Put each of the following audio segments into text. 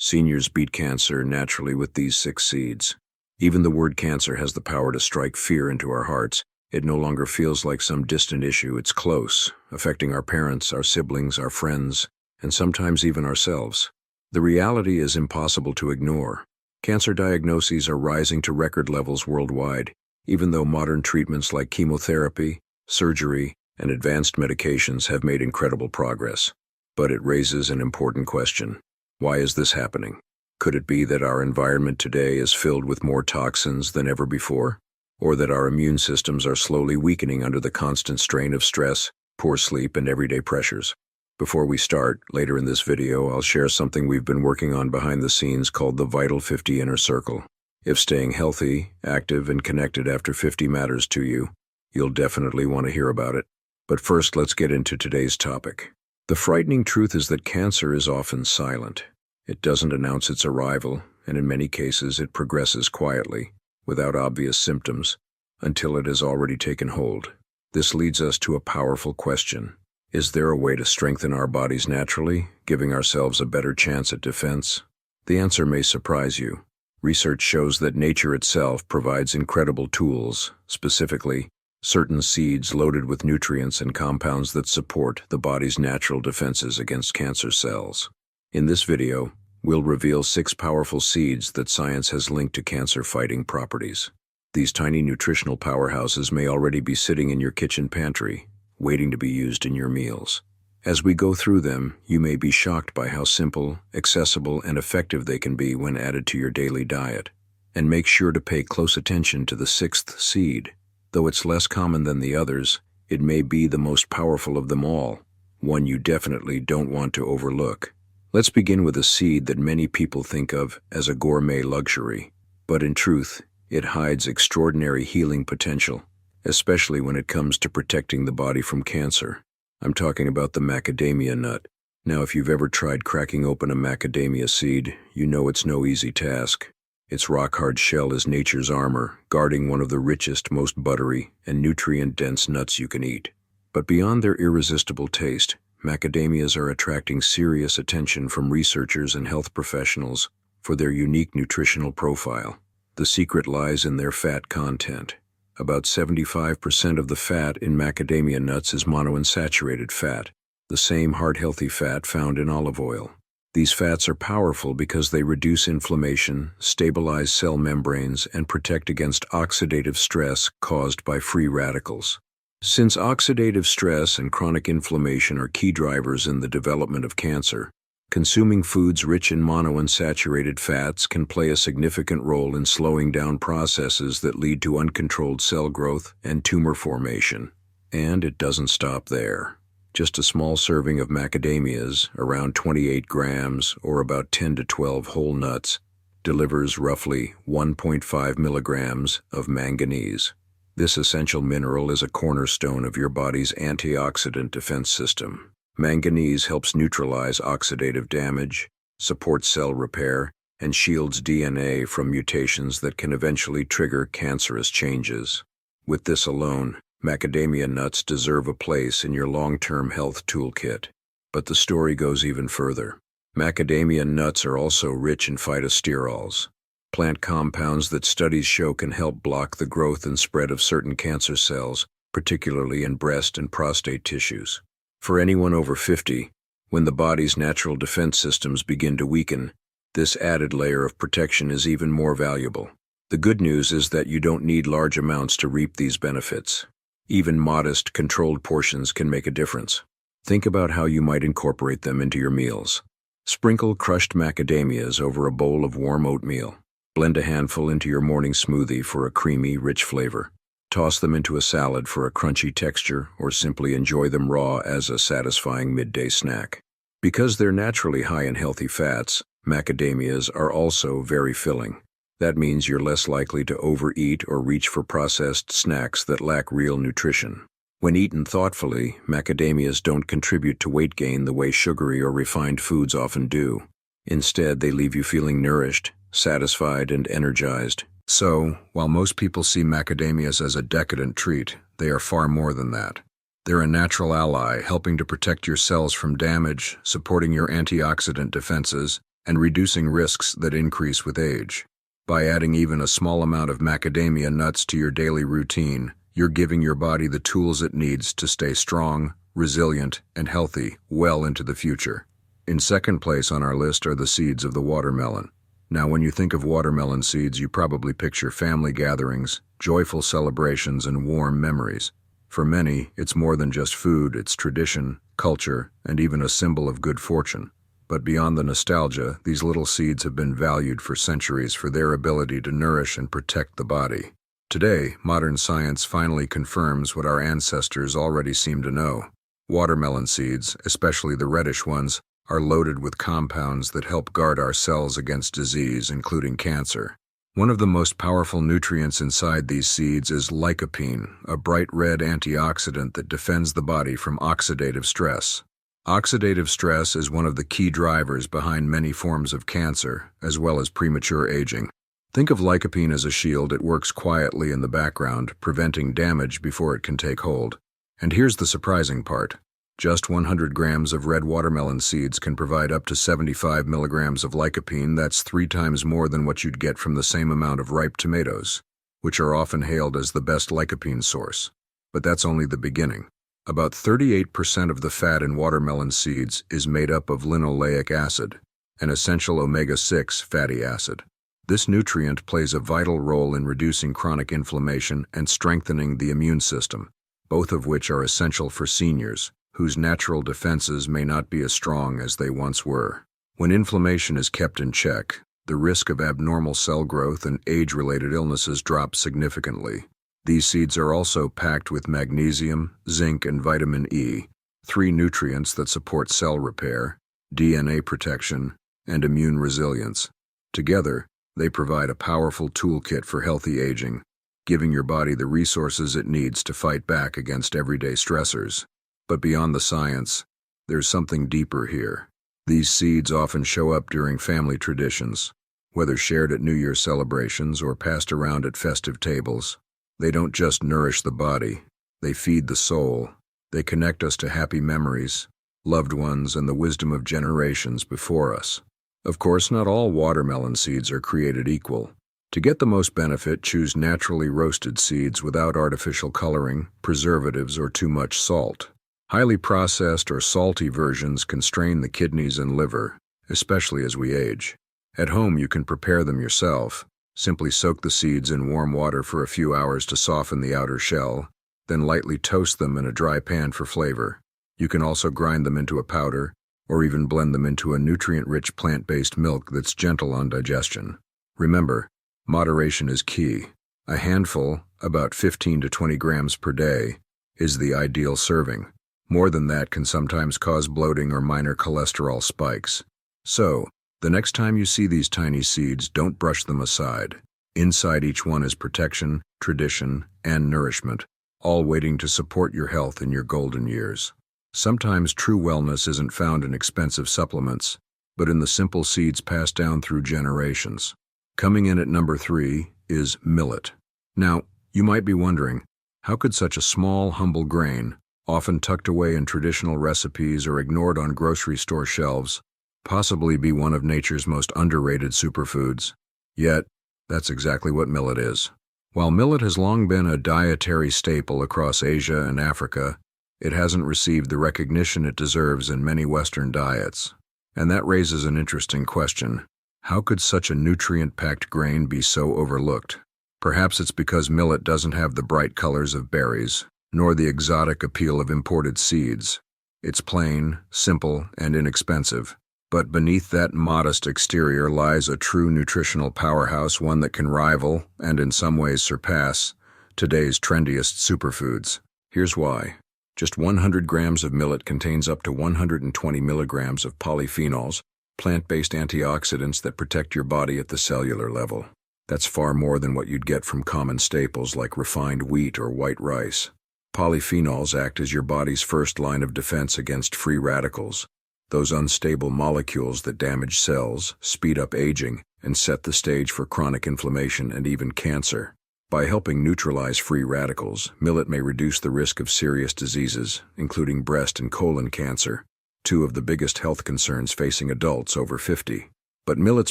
Seniors beat cancer naturally with these 6 seeds. Even the word cancer has the power to strike fear into our hearts. It no longer feels like some distant issue. It's close, affecting our parents, our siblings, our friends, and sometimes even ourselves. The reality is impossible to ignore. Cancer diagnoses are rising to record levels worldwide, even though modern treatments like chemotherapy, surgery, and advanced medications have made incredible progress. But it raises an important question. Why is this happening? Could it be that our environment today is filled with more toxins than ever before? Or that our immune systems are slowly weakening under the constant strain of stress, poor sleep, and everyday pressures? Before we start, later in this video, I'll share something we've been working on behind the scenes called the Vital 50 Inner Circle. If staying healthy, active, and connected after 50 matters to you, you'll definitely want to hear about it. But first, let's get into today's topic. The frightening truth is that cancer is often silent. It doesn't announce its arrival, and in many cases it progresses quietly, without obvious symptoms, until it has already taken hold. This leads us to a powerful question. Is there a way to strengthen our bodies naturally, giving ourselves a better chance at defense? The answer may surprise you. Research shows that nature itself provides incredible tools, specifically, certain seeds loaded with nutrients and compounds that support the body's natural defenses against cancer cells. In this video, we'll reveal 6 powerful seeds that science has linked to cancer-fighting properties. These tiny nutritional powerhouses may already be sitting in your kitchen pantry, waiting to be used in your meals. As we go through them, you may be shocked by how simple, accessible, and effective they can be when added to your daily diet. And make sure to pay close attention to the 6th seed. Though it's less common than the others, it may be the most powerful of them all, one you definitely don't want to overlook. Let's begin with a seed that many people think of as a gourmet luxury, but in truth, it hides extraordinary healing potential, especially when it comes to protecting the body from cancer. I'm talking about the macadamia nut. Now, if you've ever tried cracking open a macadamia seed, you know it's no easy task. Its rock-hard shell is nature's armor, guarding one of the richest, most buttery, and nutrient-dense nuts you can eat. But beyond their irresistible taste, macadamias are attracting serious attention from researchers and health professionals for their unique nutritional profile. The secret lies in their fat content. About 75% of the fat in macadamia nuts is monounsaturated fat, the same heart-healthy fat found in olive oil. These fats are powerful because they reduce inflammation, stabilize cell membranes, and protect against oxidative stress caused by free radicals. Since oxidative stress and chronic inflammation are key drivers in the development of cancer, consuming foods rich in monounsaturated fats can play a significant role in slowing down processes that lead to uncontrolled cell growth and tumor formation. And it doesn't stop there. Just a small serving of macadamias, around 28 grams or about 10 to 12 whole nuts, delivers roughly 1.5 milligrams of manganese. This essential mineral is a cornerstone of your body's antioxidant defense system. Manganese helps neutralize oxidative damage, supports cell repair, and shields DNA from mutations that can eventually trigger cancerous changes. With this alone, macadamia nuts deserve a place in your long-term health toolkit. But the story goes even further. Macadamia nuts are also rich in phytosterols, plant compounds that studies show can help block the growth and spread of certain cancer cells, particularly in breast and prostate tissues. For anyone over 50, when the body's natural defense systems begin to weaken, this added layer of protection is even more valuable. The good news is that you don't need large amounts to reap these benefits. Even modest, controlled portions can make a difference. Think about how you might incorporate them into your meals. Sprinkle crushed macadamias over a bowl of warm oatmeal. Blend a handful into your morning smoothie for a creamy, rich flavor. Toss them into a salad for a crunchy texture, or simply enjoy them raw as a satisfying midday snack. Because they're naturally high in healthy fats, macadamias are also very filling. That means you're less likely to overeat or reach for processed snacks that lack real nutrition. When eaten thoughtfully, macadamias don't contribute to weight gain the way sugary or refined foods often do. Instead, they leave you feeling nourished, satisfied, and energized. So, while most people see macadamias as a decadent treat, they are far more than that. They're a natural ally, helping to protect your cells from damage, supporting your antioxidant defenses, and reducing risks that increase with age. By adding even a small amount of macadamia nuts to your daily routine, you're giving your body the tools it needs to stay strong, resilient, and healthy well into the future. In second place on our list are the seeds of the watermelon. Now, when you think of watermelon seeds, you probably picture family gatherings, joyful celebrations, and warm memories. For many, it's more than just food, it's tradition, culture, and even a symbol of good fortune. But beyond the nostalgia, these little seeds have been valued for centuries for their ability to nourish and protect the body. Today, modern science finally confirms what our ancestors already seemed to know. Watermelon seeds, especially the reddish ones, are loaded with compounds that help guard our cells against disease, including cancer. One of the most powerful nutrients inside these seeds is lycopene, a bright red antioxidant that defends the body from oxidative stress. Oxidative stress is one of the key drivers behind many forms of cancer, as well as premature aging. Think of lycopene as a shield. It works quietly in the background, preventing damage before it can take hold. And here's the surprising part. Just 100 grams of red watermelon seeds can provide up to 75 milligrams of lycopene. That's 3 times more than what you'd get from the same amount of ripe tomatoes, which are often hailed as the best lycopene source. But that's only the beginning. About 38% of the fat in watermelon seeds is made up of linoleic acid, an essential omega-6 fatty acid. This nutrient plays a vital role in reducing chronic inflammation and strengthening the immune system, both of which are essential for seniors, whose natural defenses may not be as strong as they once were. When inflammation is kept in check, the risk of abnormal cell growth and age-related illnesses drops significantly. These seeds are also packed with magnesium, zinc, and vitamin E, 3 nutrients that support cell repair, DNA protection, and immune resilience. Together, they provide a powerful toolkit for healthy aging, giving your body the resources it needs to fight back against everyday stressors. But beyond the science, there's something deeper here. These seeds often show up during family traditions, whether shared at New Year celebrations or passed around at festive tables. They don't just nourish the body, they feed the soul. They connect us to happy memories, loved ones, and the wisdom of generations before us. Of course, not all watermelon seeds are created equal. To get the most benefit, choose naturally roasted seeds without artificial coloring, preservatives, or too much salt. Highly processed or salty versions can strain the kidneys and liver, especially as we age. At home, you can prepare them yourself. Simply soak the seeds in warm water for a few hours to soften the outer shell, then lightly toast them in a dry pan for flavor. You can also grind them into a powder, or even blend them into a nutrient-rich plant-based milk that's gentle on digestion. Remember, moderation is key. A handful, about 15 to 20 grams per day, is the ideal serving. More than that can sometimes cause bloating or minor cholesterol spikes. So, the next time you see these tiny seeds, don't brush them aside. Inside each one is protection, tradition, and nourishment, all waiting to support your health in your golden years. Sometimes true wellness isn't found in expensive supplements, but in the simple seeds passed down through generations. Coming in at number 3 is millet. Now, you might be wondering, how could such a small, humble grain, often tucked away in traditional recipes or ignored on grocery store shelves, possibly be one of nature's most underrated superfoods? Yet, that's exactly what millet is. While millet has long been a dietary staple across Asia and Africa, it hasn't received the recognition it deserves in many Western diets. And that raises an interesting question. How could such a nutrient-packed grain be so overlooked? Perhaps it's because millet doesn't have the bright colors of berries, nor the exotic appeal of imported seeds. It's plain, simple, and inexpensive. But beneath that modest exterior lies a true nutritional powerhouse, one that can rival, and in some ways surpass, today's trendiest superfoods. Here's why. Just 100 grams of millet contains up to 120 milligrams of polyphenols, plant-based antioxidants that protect your body at the cellular level. That's far more than what you'd get from common staples like refined wheat or white rice. Polyphenols act as your body's first line of defense against free radicals, those unstable molecules that damage cells, speed up aging, and set the stage for chronic inflammation and even cancer. By helping neutralize free radicals, millet may reduce the risk of serious diseases, including breast and colon cancer, 2 of the biggest health concerns facing adults over 50. But millet's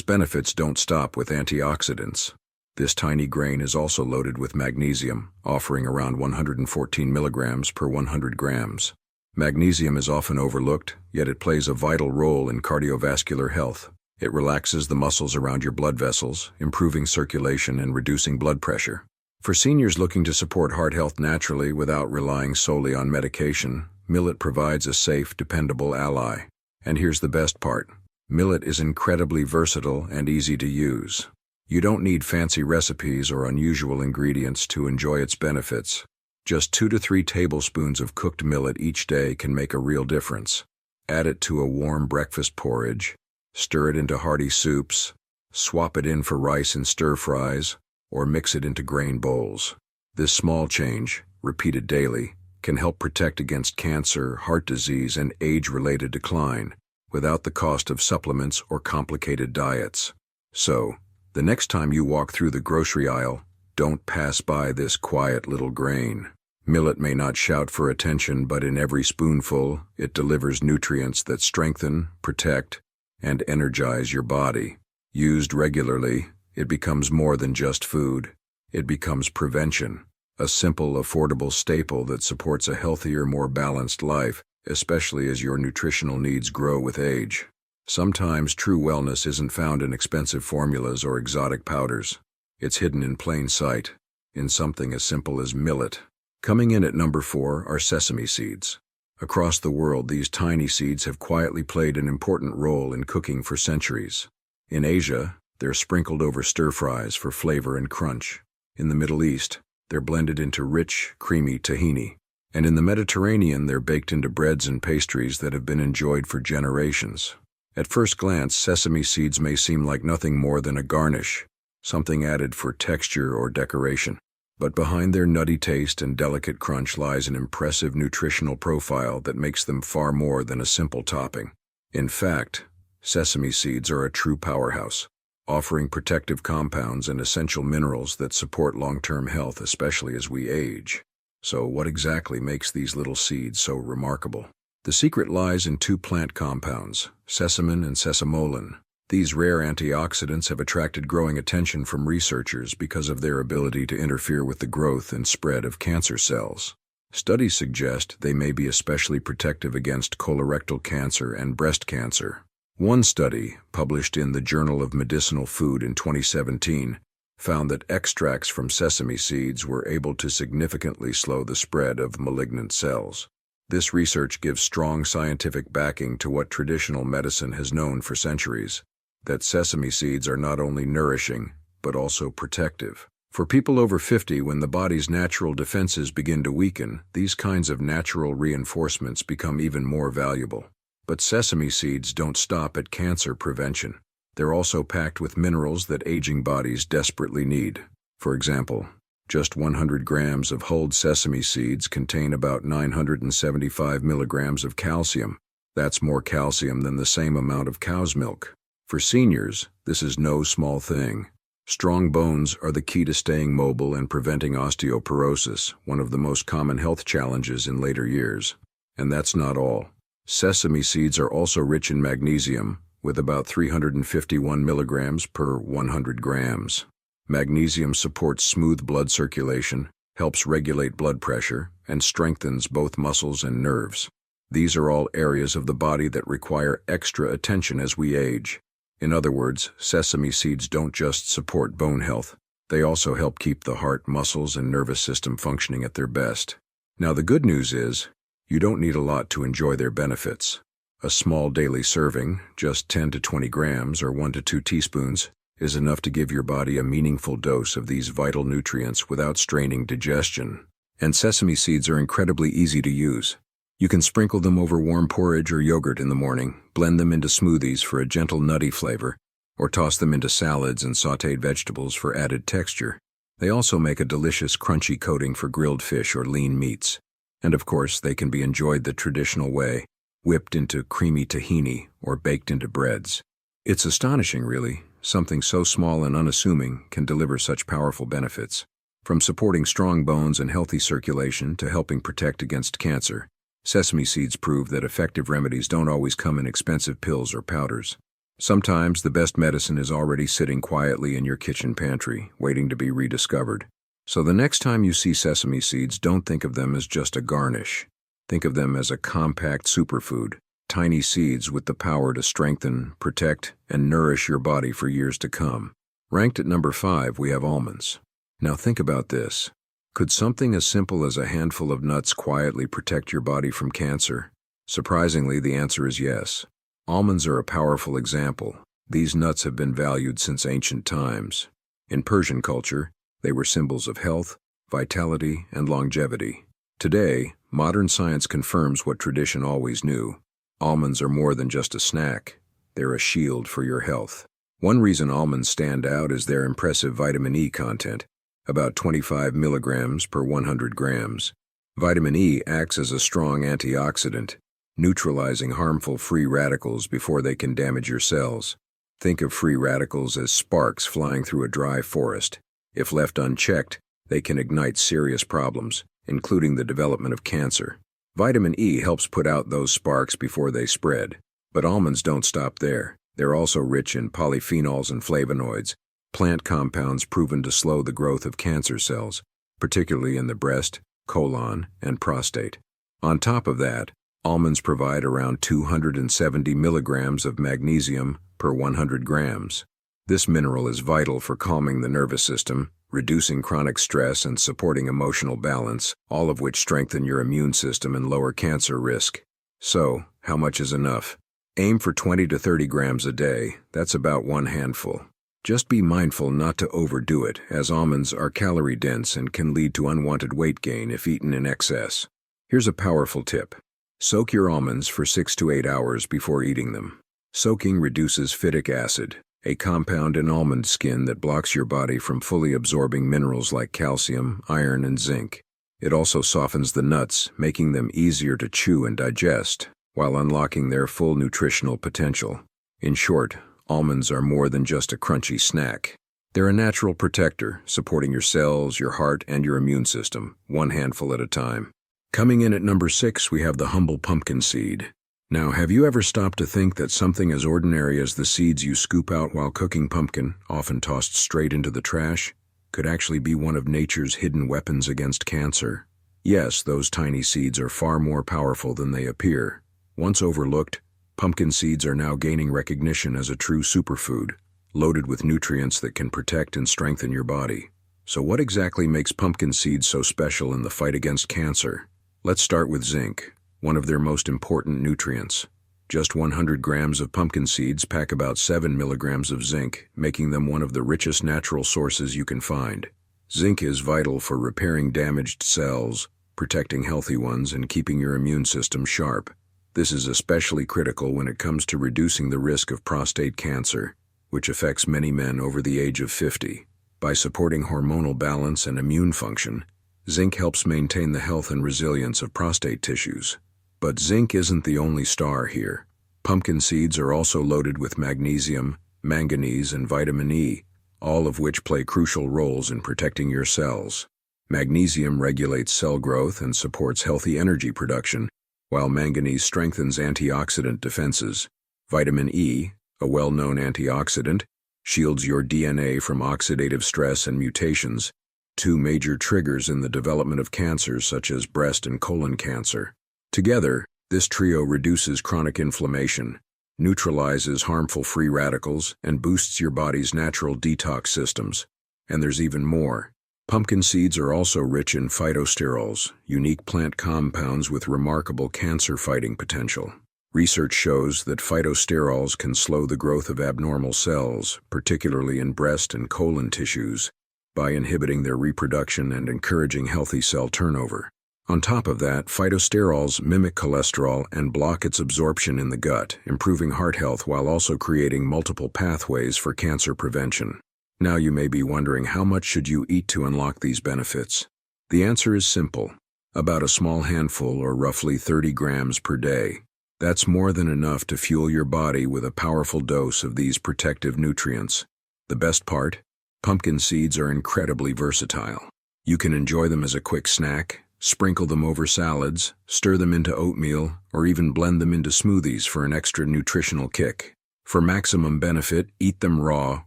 benefits don't stop with antioxidants. This tiny grain is also loaded with magnesium, offering around 114 milligrams per 100 grams. Magnesium is often overlooked, yet it plays a vital role in cardiovascular health. It relaxes the muscles around your blood vessels, improving circulation and reducing blood pressure. For seniors looking to support heart health naturally without relying solely on medication, millet provides a safe, dependable ally. And here's the best part. Millet is incredibly versatile and easy to use. You don't need fancy recipes or unusual ingredients to enjoy its benefits. Just 2 to 3 tablespoons of cooked millet each day can make a real difference. Add it to a warm breakfast porridge, stir it into hearty soups, swap it in for rice in stir-fries, or mix it into grain bowls. This small change, repeated daily, can help protect against cancer, heart disease, and age-related decline, without the cost of supplements or complicated diets. So, the next time you walk through the grocery aisle, don't pass by this quiet little grain. Millet may not shout for attention, but in every spoonful, it delivers nutrients that strengthen, protect, and energize your body. Used regularly, it becomes more than just food. It becomes prevention, a simple, affordable staple that supports a healthier, more balanced life, especially as your nutritional needs grow with age. Sometimes true wellness isn't found in expensive formulas or exotic powders. It's hidden in plain sight, in something as simple as millet. Coming in at number 4 are sesame seeds. Across the world, these tiny seeds have quietly played an important role in cooking for centuries. In Asia, they're sprinkled over stir-fries for flavor and crunch. In the Middle East, they're blended into rich, creamy tahini. And in the Mediterranean, they're baked into breads and pastries that have been enjoyed for generations. At first glance, sesame seeds may seem like nothing more than a garnish, something added for texture or decoration. But behind their nutty taste and delicate crunch lies an impressive nutritional profile that makes them far more than a simple topping. In fact, sesame seeds are a true powerhouse, offering protective compounds and essential minerals that support long-term health, especially as we age. So what exactly makes these little seeds so remarkable? The secret lies in 2 plant compounds, sesamin and sesamolin. These rare antioxidants have attracted growing attention from researchers because of their ability to interfere with the growth and spread of cancer cells. Studies suggest they may be especially protective against colorectal cancer and breast cancer. One study, published in the Journal of Medicinal Food in 2017, found that extracts from sesame seeds were able to significantly slow the spread of malignant cells. This research gives strong scientific backing to what traditional medicine has known for centuries, that sesame seeds are not only nourishing, but also protective. For people over 50, when the body's natural defenses begin to weaken, these kinds of natural reinforcements become even more valuable. But sesame seeds don't stop at cancer prevention. They're also packed with minerals that aging bodies desperately need. For example, just 100 grams of hulled sesame seeds contain about 975 milligrams of calcium. That's more calcium than the same amount of cow's milk. For seniors, this is no small thing. Strong bones are the key to staying mobile and preventing osteoporosis, one of the most common health challenges in later years. And that's not all. Sesame seeds are also rich in magnesium, with about 351 milligrams per 100 grams. Magnesium supports smooth blood circulation, helps regulate blood pressure, and strengthens both muscles and nerves. These are all areas of the body that require extra attention as we age. In other words, sesame seeds don't just support bone health, they also help keep the heart, muscles, and nervous system functioning at their best. Now the good news is, you don't need a lot to enjoy their benefits. A small daily serving, just 10 to 20 grams or 1 to 2 teaspoons, is enough to give your body a meaningful dose of these vital nutrients without straining digestion. And sesame seeds are incredibly easy to use. You can sprinkle them over warm porridge or yogurt in the morning, blend them into smoothies for a gentle nutty flavor, or toss them into salads and sautéed vegetables for added texture. They also make a delicious crunchy coating for grilled fish or lean meats. And of course, they can be enjoyed the traditional way, whipped into creamy tahini or baked into breads. It's astonishing, really. Something so small and unassuming can deliver such powerful benefits. From supporting strong bones and healthy circulation to helping protect against cancer, sesame seeds prove that effective remedies don't always come in expensive pills or powders. Sometimes the best medicine is already sitting quietly in your kitchen pantry, waiting to be rediscovered. So the next time you see sesame seeds, don't think of them as just a garnish. Think of them as a compact superfood, tiny seeds with the power to strengthen, protect, and nourish your body for years to come. Ranked at number 5, we have almonds. Now think about this. Could something as simple as a handful of nuts quietly protect your body from cancer? Surprisingly, the answer is yes. Almonds are a powerful example. These nuts have been valued since ancient times. In Persian culture, they were symbols of health, vitality, and longevity. Today, modern science confirms what tradition always knew. Almonds are more than just a snack. They're a shield for your health. One reason almonds stand out is their impressive vitamin E content, about 25 milligrams per 100 grams. Vitamin E acts as a strong antioxidant, neutralizing harmful free radicals before they can damage your cells. Think of free radicals as sparks flying through a dry forest. If left unchecked, they can ignite serious problems, including the development of cancer. Vitamin E helps put out those sparks before they spread. But almonds don't stop there. They're also rich in polyphenols and flavonoids, plant compounds proven to slow the growth of cancer cells, particularly in the breast, colon, and prostate. On top of that, almonds provide around 270 milligrams of magnesium per 100 grams. This mineral is vital for calming the nervous system, reducing chronic stress, and supporting emotional balance, all of which strengthen your immune system and lower cancer risk. So, how much is enough? Aim for 20 to 30 grams a day. That's about one handful. Just be mindful not to overdo it, as almonds are calorie-dense and can lead to unwanted weight gain if eaten in excess. Here's a powerful tip. Soak your almonds for 6 to 8 hours before eating them. Soaking reduces phytic acid, a compound in almond skin that blocks your body from fully absorbing minerals like calcium, iron, and zinc. It also softens the nuts, making them easier to chew and digest, while unlocking their full nutritional potential. In short, almonds are more than just a crunchy snack. They're a natural protector, supporting your cells, your heart, and your immune system, one handful at a time. Coming in at number 6, we have the humble pumpkin seed. Now, have you ever stopped to think that something as ordinary as the seeds you scoop out while cooking pumpkin, often tossed straight into the trash, could actually be one of nature's hidden weapons against cancer? Yes, those tiny seeds are far more powerful than they appear. Once overlooked, pumpkin seeds are now gaining recognition as a true superfood, loaded with nutrients that can protect and strengthen your body. So what exactly makes pumpkin seeds so special in the fight against cancer? Let's start with zinc, one of their most important nutrients. Just 100 grams of pumpkin seeds pack about 7 milligrams of zinc, making them one of the richest natural sources you can find. Zinc is vital for repairing damaged cells, protecting healthy ones, and keeping your immune system sharp. This is especially critical when it comes to reducing the risk of prostate cancer, which affects many men over the age of 50. By supporting hormonal balance and immune function, zinc helps maintain the health and resilience of prostate tissues. But zinc isn't the only star here. Pumpkin seeds are also loaded with magnesium, manganese, and vitamin E, all of which play crucial roles in protecting your cells. Magnesium regulates cell growth and supports healthy energy production, while manganese strengthens antioxidant defenses. Vitamin E, a well-known antioxidant, shields your DNA from oxidative stress and mutations, two major triggers in the development of cancers such as breast and colon cancer. Together, this trio reduces chronic inflammation, neutralizes harmful free radicals, and boosts your body's natural detox systems. And there's even more. Pumpkin seeds are also rich in phytosterols, unique plant compounds with remarkable cancer-fighting potential. Research shows that phytosterols can slow the growth of abnormal cells, particularly in breast and colon tissues, by inhibiting their reproduction and encouraging healthy cell turnover. On top of that, phytosterols mimic cholesterol and block its absorption in the gut, improving heart health while also creating multiple pathways for cancer prevention. Now you may be wondering, how much should you eat to unlock these benefits? The answer is simple. About a small handful, or roughly 30 grams per day. That's more than enough to fuel your body with a powerful dose of these protective nutrients. The best part? Pumpkin seeds are incredibly versatile. You can enjoy them as a quick snack, sprinkle them over salads, stir them into oatmeal, or even blend them into smoothies for an extra nutritional kick. For maximum benefit, eat them raw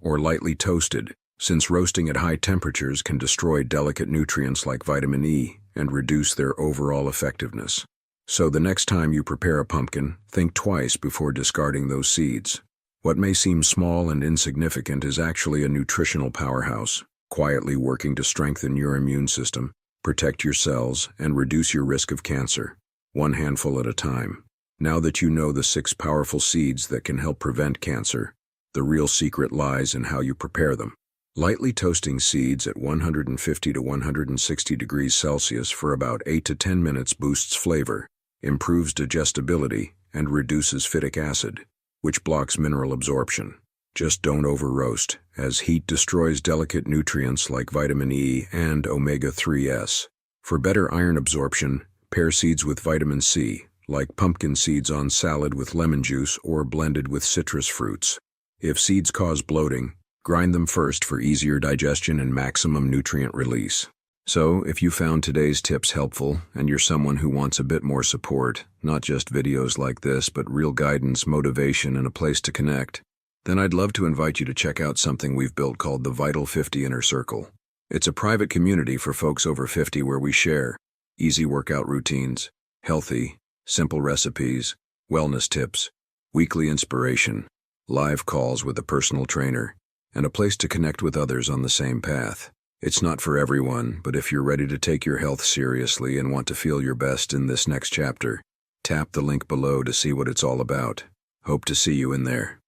or lightly toasted, since roasting at high temperatures can destroy delicate nutrients like vitamin E and reduce their overall effectiveness. So the next time you prepare a pumpkin, think twice before discarding those seeds. What may seem small and insignificant is actually a nutritional powerhouse, quietly working to strengthen your immune system, protect your cells, and reduce your risk of cancer, one handful at a time. Now that you know the 6 powerful seeds that can help prevent cancer, the real secret lies in how you prepare them. Lightly toasting seeds at 150 to 160 degrees Celsius for about 8 to 10 minutes boosts flavor, improves digestibility, and reduces phytic acid, which blocks mineral absorption. Just don't over-roast, as heat destroys delicate nutrients like vitamin E and omega-3s. For better iron absorption, pair seeds with vitamin C, like pumpkin seeds on salad with lemon juice or blended with citrus fruits. If seeds cause bloating, grind them first for easier digestion and maximum nutrient release. So, if you found today's tips helpful and you're someone who wants a bit more support, not just videos like this, but real guidance, motivation, and a place to connect, then I'd love to invite you to check out something we've built called the Vital 50 Inner Circle. It's a private community for folks over 50 where we share easy workout routines, healthy, simple recipes, wellness tips, weekly inspiration, live calls with a personal trainer, and a place to connect with others on the same path. It's not for everyone, but if you're ready to take your health seriously and want to feel your best in this next chapter, tap the link below to see what it's all about. Hope to see you in there.